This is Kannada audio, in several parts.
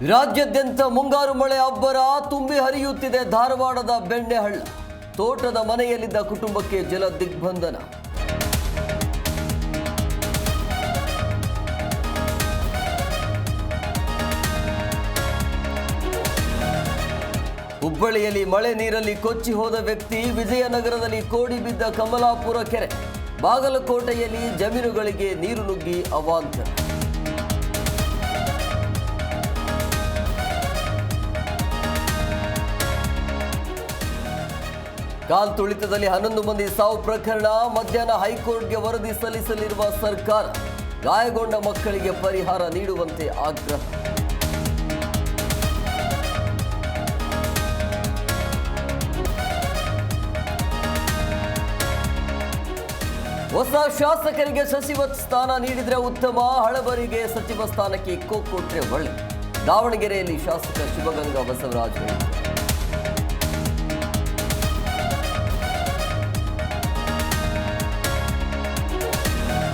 ರಾಜ್ಯಾದ್ಯಂತ ಮುಂಗಾರು ಮಳೆ ಅಬ್ಬರ ತುಂಬಿ ಹರಿಯುತ್ತಿದೆ ಧಾರವಾಡದ ಬೆಣ್ಣೆಹಳ್ಳ. ತೋಟದ ಮನೆಯಲ್ಲಿದ್ದ ಕುಟುಂಬಕ್ಕೆ ಜಲ ದಿಗ್ಬಂಧನ. ಹುಬ್ಬಳ್ಳಿಯಲ್ಲಿ ಮಳೆ ನೀರಲ್ಲಿ ಕೊಚ್ಚಿ ಹೋದ ವ್ಯಕ್ತಿ, ವಿಜಯನಗರದಲ್ಲಿ ಕೋಡಿ ಬಿದ್ದ ಕಮಲಾಪುರ ಕೆರೆ, ಬಾಗಲಕೋಟೆಯಲ್ಲಿ ಜಮೀನುಗಳಿಗೆ ನೀರು ನುಗ್ಗಿ ಅವಾಂತರ. ಕಾಲ್ ತುಳಿತದಲ್ಲಿ 11 ಮಂದಿ ಸಾವು ಪ್ರಕರಣ, ಮಧ್ಯಾಹ್ನ ಹೈಕೋರ್ಟ್ಗೆ ವರದಿ ಸಲ್ಲಿಸಲಿರುವ ಸರ್ಕಾರ, ಗಾಯಗೊಂಡ ಮಕ್ಕಳಿಗೆ ಪರಿಹಾರ ನೀಡುವಂತೆ ಆಗ್ರಹ. ಹೊಸ ಶಾಸಕರಿಗೆ ಸಚಿವ ಸ್ಥಾನ ನೀಡಿದ್ರೆ ಉತ್ತಮ, ಹಳಬರಿಗೆ ಸಚಿವ ಸ್ಥಾನಕ್ಕೆ ಕೊಟ್ರೆ ಒಳ್ಳೆ. ದಾವಣಗೆರೆಯಲ್ಲಿ ಶಾಸಕ ಶಿವಗಂಗಾ ಬಸವರಾಜ್ ಹೇಳಿದರು.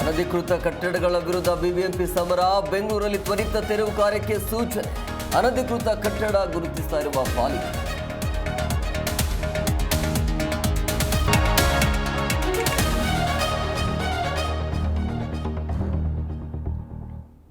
ಅನಧಿಕೃತ ಕಟ್ಟಡಗಳ ವಿರುದ್ಧ ಬಿಬಿಎಂಪಿ ಸಮರ, ಬೆಂಗಳೂರಲ್ಲಿ ತ್ವರಿತ ತೆರವು ಕಾರ್ಯಕ್ಕೆ ಸೂಚನೆ. ಅನಧಿಕೃತ ಕಟ್ಟಡ ಗುರುತಿಸ್ತಾ ಇರುವ ಪಾಲಿಕೆ.